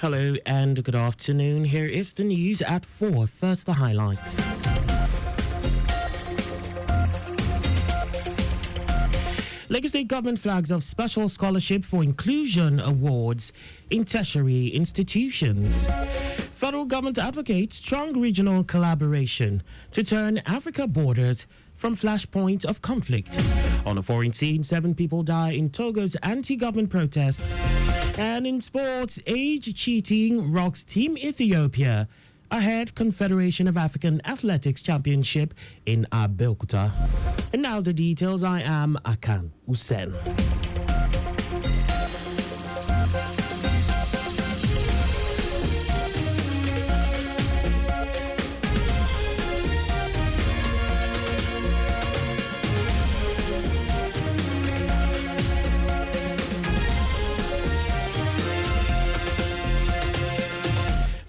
Hello and good afternoon. Here is the news at 4. First, the highlights. Lagos State government flags off special scholarship for inclusion awards in tertiary institutions. Federal government advocates strong regional collaboration to turn Africa borders from flashpoint of conflict. On a foreign scene, 7 people die in Togo's anti-government protests. And in sports, age cheating rocks Team Ethiopia ahead Confederation of African Athletics Championship in Abeokuta. And now the details. I am Akan Usen.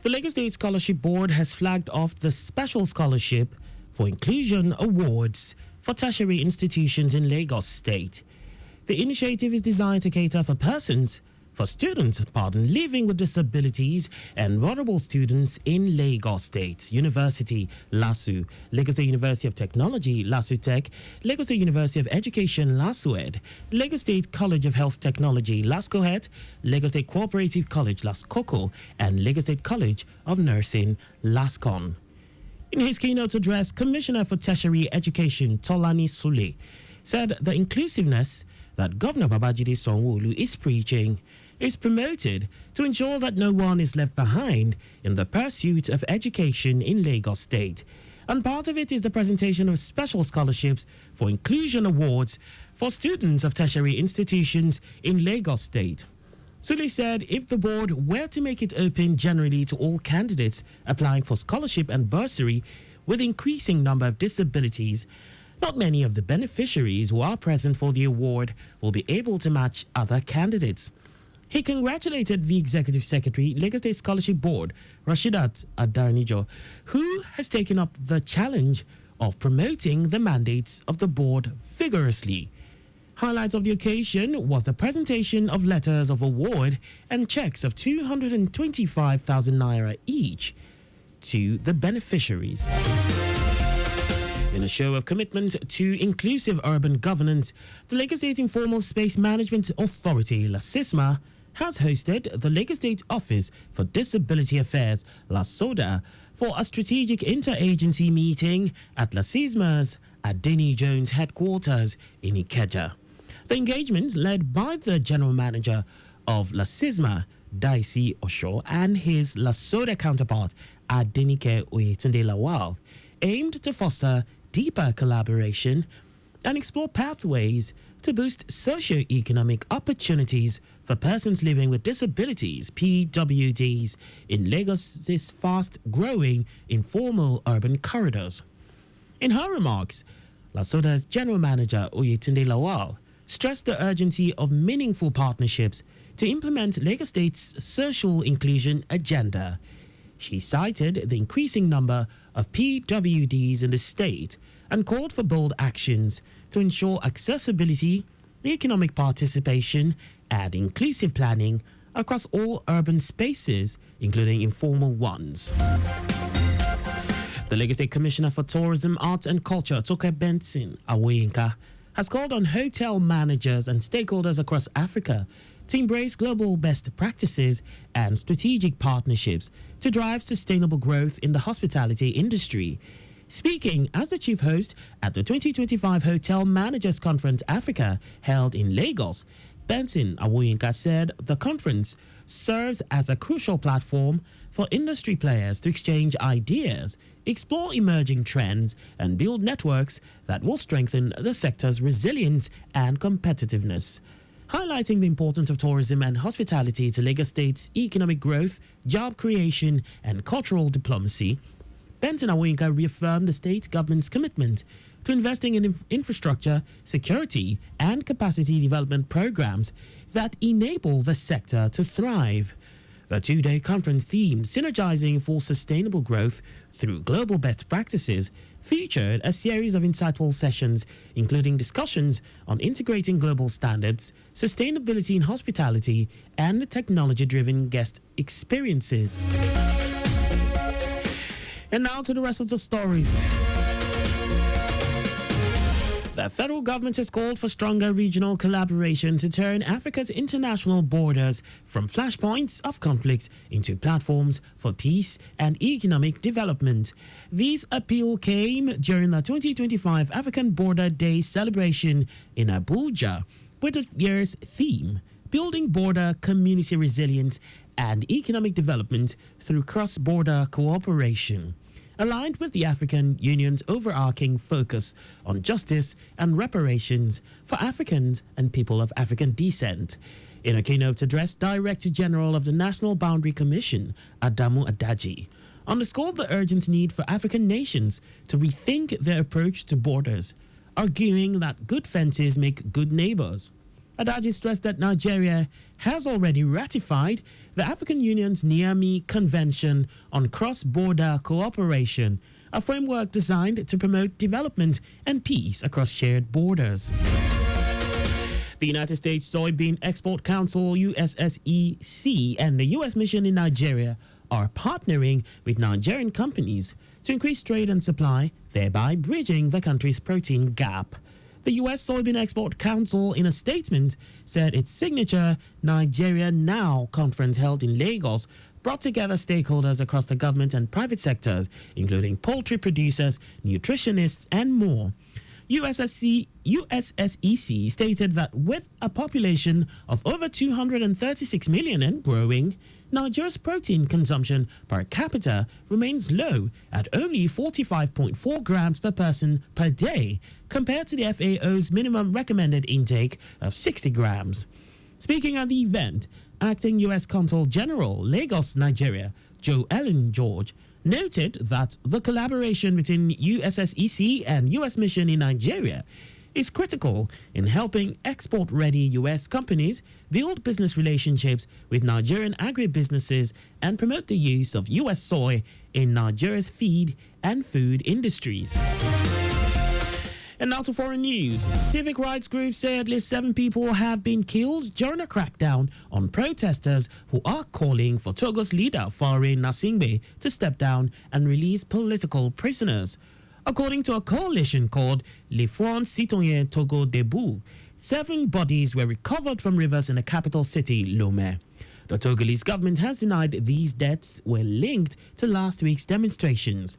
The Lagos State Scholarship Board has flagged off the Special Scholarship for Inclusion Awards for tertiary institutions in Lagos State. The initiative is designed to cater for students living with disabilities and vulnerable students in Lagos State University, LASU, Lagos State University of Technology, LASU Tech, Lagos State University of Education, LASUED, Lagos State College of Health Technology, LASCOHET, Lagos State Cooperative College, LASCOCO, and Lagos State College of Nursing, LASCON. In his keynote address, Commissioner for Tertiary Education, Tolani Sule, said the inclusiveness that Governor Babajide Sanwo-Olu is preaching is promoted to ensure that no one is left behind in the pursuit of education in Lagos State. And part of it is the presentation of special scholarships for inclusion awards for students of tertiary institutions in Lagos State. Sule said if the board were to make it open generally to all candidates applying for scholarship and bursary with increasing number of disabilities, not many of the beneficiaries who are present for the award will be able to match other candidates. He congratulated the Executive Secretary, Lagos State Scholarship Board, Rashidat Adarnijo, who has taken up the challenge of promoting the mandates of the board vigorously. Highlights of the occasion was the presentation of letters of award and checks of 225,000 naira each to the beneficiaries. In a show of commitment to inclusive urban governance, the Lagos State Informal Space Management Authority, LASISMA, has hosted the Lagos State Office for Disability Affairs, LASODA, for a strategic interagency meeting at LASISMA's Adeni Jones headquarters in Ikeja. The engagement, led by the General Manager of LASISMA, Daisy Osho, and his LASODA counterpart, Adenike Oyetunde Lawal, aimed to foster deeper collaboration and explore pathways to boost socio-economic opportunities for persons living with disabilities, PWDs, in Lagos's fast-growing informal urban corridors. In her remarks, LASODA's General Manager Oyetunde Lawal stressed the urgency of meaningful partnerships to implement Lagos State's social inclusion agenda. She cited the increasing number of PWDs in the state and called for bold actions to ensure accessibility, economic participation, and inclusive planning across all urban spaces, including informal ones. The Lagos State Commissioner for Tourism, Arts and Culture, Toke Benson Awoyinka, has called on hotel managers and stakeholders across Africa to embrace global best practices and strategic partnerships to drive sustainable growth in the hospitality industry. Speaking as the chief host at the 2025 Hotel Managers Conference Africa held in Lagos, Benson Awoyinka said the conference serves as a crucial platform for industry players to exchange ideas, explore emerging trends, and build networks that will strengthen the sector's resilience and competitiveness. Highlighting the importance of tourism and hospitality to Lagos State's economic growth, job creation, and cultural diplomacy, Benson Awoyinka reaffirmed the state government's commitment to investing in infrastructure, security, and capacity development programs that enable the sector to thrive. The two-day conference themed Synergizing for Sustainable Growth Through Global Best Practices featured a series of insightful sessions, including discussions on integrating global standards, sustainability in hospitality, and technology-driven guest experiences. And now to the rest of the stories. The federal government has called for stronger regional collaboration to turn Africa's international borders from flashpoints of conflict into platforms for peace and economic development. This appeal came during the 2025 African Border Day celebration in Abuja, with the year's theme, Building Border Community Resilience and Economic Development Through Cross-Border Cooperation, aligned with the African Union's overarching focus on justice and reparations for Africans and people of African descent. In a keynote address, Director General of the National Boundary Commission, Adamu Adaji, underscored the urgent need for African nations to rethink their approach to borders, arguing that good fences make good neighbors. Adaji stressed that Nigeria has already ratified the African Union's Niamey Convention on Cross-Border Cooperation, a framework designed to promote development and peace across shared borders. The United States Soybean Export Council, USSEC, and the U.S. Mission in Nigeria are partnering with Nigerian companies to increase trade and supply, thereby bridging the country's protein gap. The U.S. Soybean Export Council, in a statement, said its signature Nigeria Now conference held in Lagos brought together stakeholders across the government and private sectors, including poultry producers, nutritionists, and more. USSEC stated that with a population of over 236 million and growing, Nigeria's protein consumption per capita remains low at only 45.4 grams per person per day, compared to the FAO's minimum recommended intake of 60 grams. Speaking at the event, Acting U.S. Consul General, Lagos, Nigeria, Joe Ellen George, noted that the collaboration between USSEC and U.S. Mission in Nigeria is critical in helping export-ready U.S. companies build business relationships with Nigerian agribusinesses and promote the use of U.S. soy in Nigeria's feed and food industries. And now to foreign news. Civic rights groups say at least 7 people have been killed during a crackdown on protesters who are calling for Togo's leader, Faure Gnassingbé, to step down and release political prisoners. According to a coalition called Le Front Citoyen Togo Debout, 7 bodies were recovered from rivers in the capital city, Lomé. The Togolese government has denied these deaths were linked to last week's demonstrations.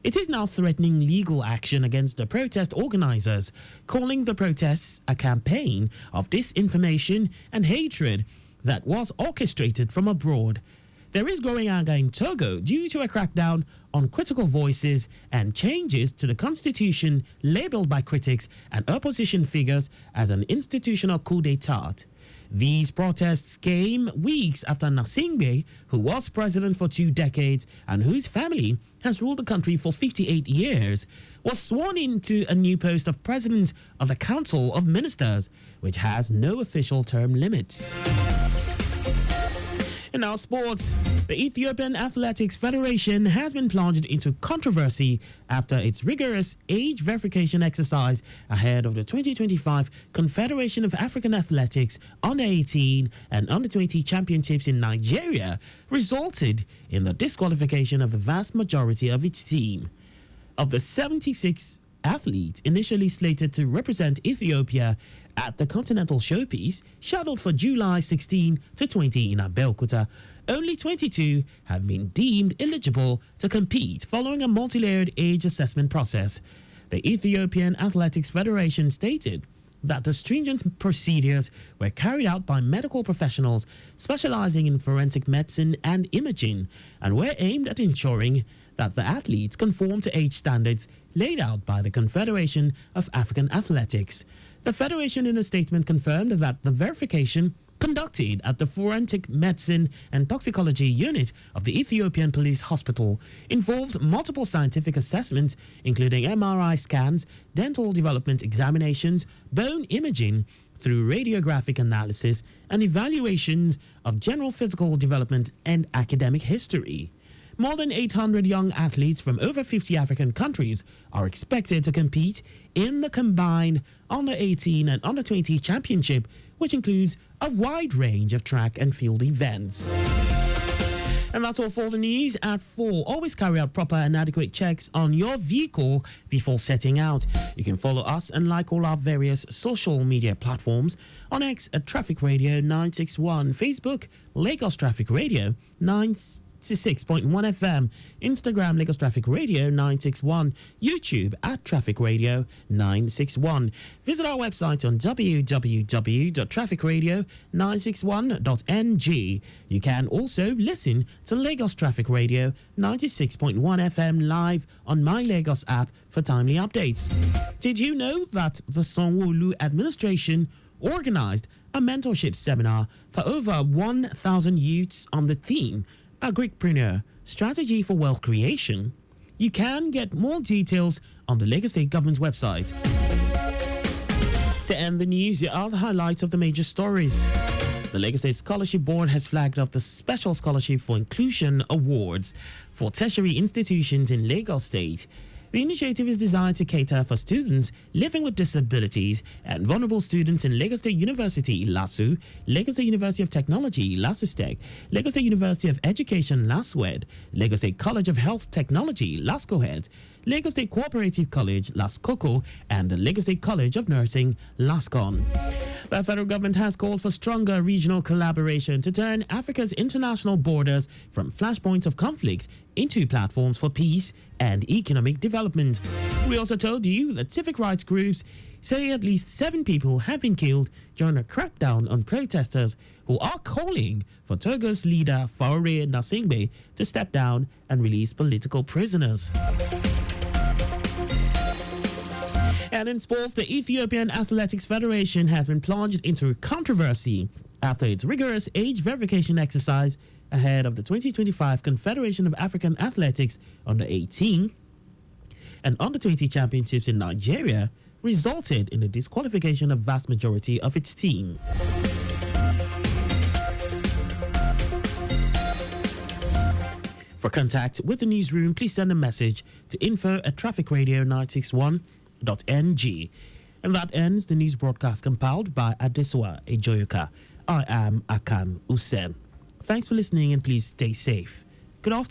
It is now threatening legal action against the protest organizers, calling the protests a campaign of disinformation and hatred that was orchestrated from abroad. There is growing anger in Togo due to a crackdown on critical voices and changes to the constitution labeled by critics and opposition figures as an institutional coup d'etat. These protests came weeks after Gnassingbé, who was president for 2 decades and whose family has ruled the country for 58 years, was sworn into a new post of president of the Council of Ministers, which has no official term limits. In our sports, the Ethiopian Athletics Federation has been plunged into controversy after its rigorous age verification exercise ahead of the 2025 Confederation of African Athletics Under-18 and Under-20 Championships in Nigeria resulted in the disqualification of the vast majority of its team. Of the 76 athletes initially slated to represent Ethiopia at the Continental Showpiece, scheduled for July 16 to 20 in Abeokuta, only 22 have been deemed eligible to compete following a multi-layered age assessment process. The Ethiopian Athletics Federation stated that the stringent procedures were carried out by medical professionals specializing in forensic medicine and imaging and were aimed at ensuring that the athletes conform to age standards laid out by the Confederation of African Athletics. The Federation in a statement confirmed that the verification conducted at the Forensic Medicine and Toxicology Unit of the Ethiopian Police Hospital involved multiple scientific assessments, including MRI scans, dental development examinations, bone imaging through radiographic analysis, and evaluations of general physical development and academic history. More than 800 young athletes from over 50 African countries are expected to compete in the combined Under-18 and Under-20 championship, which includes a wide range of track and field events. And that's all for the news at 4. Always carry out proper and adequate checks on your vehicle before setting out. You can follow us and like all our various social media platforms on X at Traffic Radio 961, Facebook Lagos Traffic Radio 96.1 FM, Instagram Lagos Traffic Radio 961, YouTube at Traffic Radio 961. Visit our website on www.trafficradio961.ng. You can also listen to Lagos Traffic Radio 96.1 FM live on My Lagos app for timely updates. Did you know that the Sanwo-Olu administration organized a mentorship seminar for over 1,000 youths on the theme Agripreneur, Strategy for Wealth Creation? You can get more details on the Lagos State Government's website. To end the news, here are the highlights of the major stories. The Lagos State Scholarship Board has flagged off the Special Scholarship for Inclusion Awards for tertiary institutions in Lagos State. The initiative is designed to cater for students living with disabilities and vulnerable students in Lagos State University, LASU, Lagos State University of Technology, LASUSTEC, Lagos State University of Education, LASWED, Lagos State College of Health Technology, LASCOHET, Lagos State Cooperative College, LASCOCO, and the Lagos State College of Nursing, LASCON. The federal government has called for stronger regional collaboration to turn Africa's international borders from flashpoints of conflict into platforms for peace and economic development. We also told you that civic rights groups say at least 7 people have been killed during a crackdown on protesters who are calling for Togo's leader Faure Gnassingbé to step down and release political prisoners. And in sports, the Ethiopian Athletics Federation has been plunged into controversy after its rigorous age verification exercise ahead of the 2025 Confederation of African Athletics Under-18 and Under-20 championships in Nigeria resulted in the disqualification of vast majority of its team. For contact with the newsroom, please send a message to info@trafficradio961.ng. And that ends the news broadcast compiled by Adeswa Ejoyoka. I am Akan Usen. Thanks for listening and please stay safe. Good afternoon.